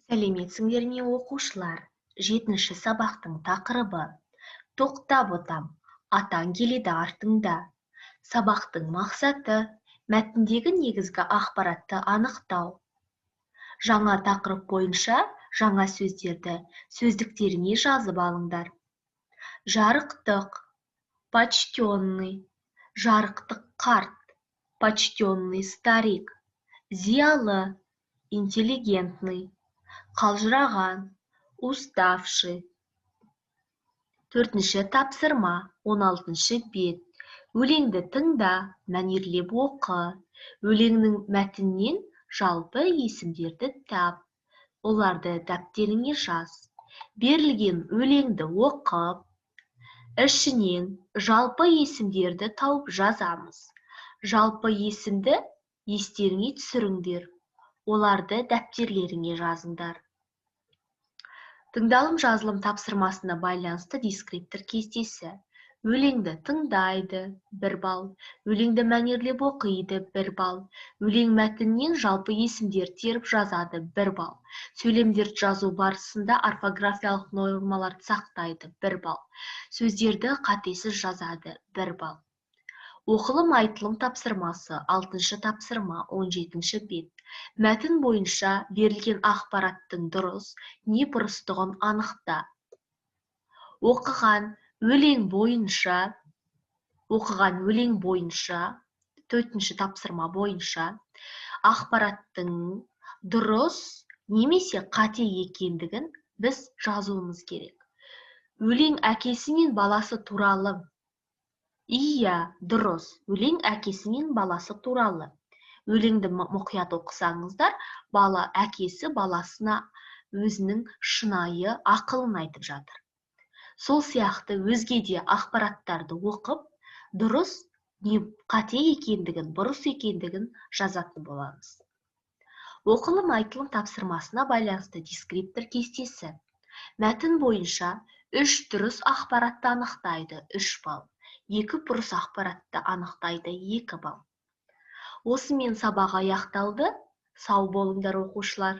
Сәлеметсіңдер ме оқушылар? 7-ші сабақтың тақырыбы. Тоқтап отам, атаң келеді артыңда. Сабақтың мақсаты мәтіндегі негізгі ақпаратты анықтау. Жаңа тақырып бойынша жаңа сөздерді сөздіктеріңе жазып алыңдар. Жарықтық, почтенный, жарықтық қарт, почтенный старик, зиялы, интеллигентный, қалжыраған, уставший. 4-ші тапсырма, 16-шы бет. Өлеңді тыңда, мәнерлеп оқы. Өлеңнің мәтіннен жалпы есімдерді тап. Оларды дәптеріңе жаз. Берілген өлеңді оқып, ішінен жалпы есімдерді тауып жазамыз. Жалпы есімді естеріңе түсіріңдер. Оларды дәптерлеріңе жазыңдар. Тыңдалым жазылым тапсырмасына байланысты дескриптор кестесі. Өлеңді тыңдайды, 1 балл. Өлеңді мәнерлеп оқиды, 1 балл. Өлең мәтіннен жалпы есімдер теріп жазады, 1 балл. Сөйлемдерді жазу барысында орфографиялық нормаларды сақтайды, 1 балл. Сөздерді қатесіз жазады, 1 балл. Оқылым айтылым тапсырмасы, 6-шы тапсырма, 17-ші бет. Мәтін бойынша берілген ақпараттың дұрыс не бұрыстығын анықта. Оқыған өлең бойынша, 4-ші тапсырма бойынша ақпараттың дұрыс немесе қате екендігін біз жазуымыз керек. Өлең әкесі мен баласы туралы. Иә, дұрыс. Өлең әкесі мен баласы туралы. Өлеңді мұқият оқысаңыздар, әкесі баласына өзінің шынайы ақылын айтып жатыр. Сол сияқты өзге де ақпараттарды оқып, дұрыс не қате екендігін, бұрыс екендігін жазатын боламыз. Оқылым айтылым тапсырмасына байланысты дескриптор кестесі. Мәтін бойынша 3 дұрыс ақпаратты анықтайды, 3 балл. 2 бұрыс ақпаратты анықтайды, 2 балл. Осымен сабақ аяқталды. Сау болыңдар оқушылар.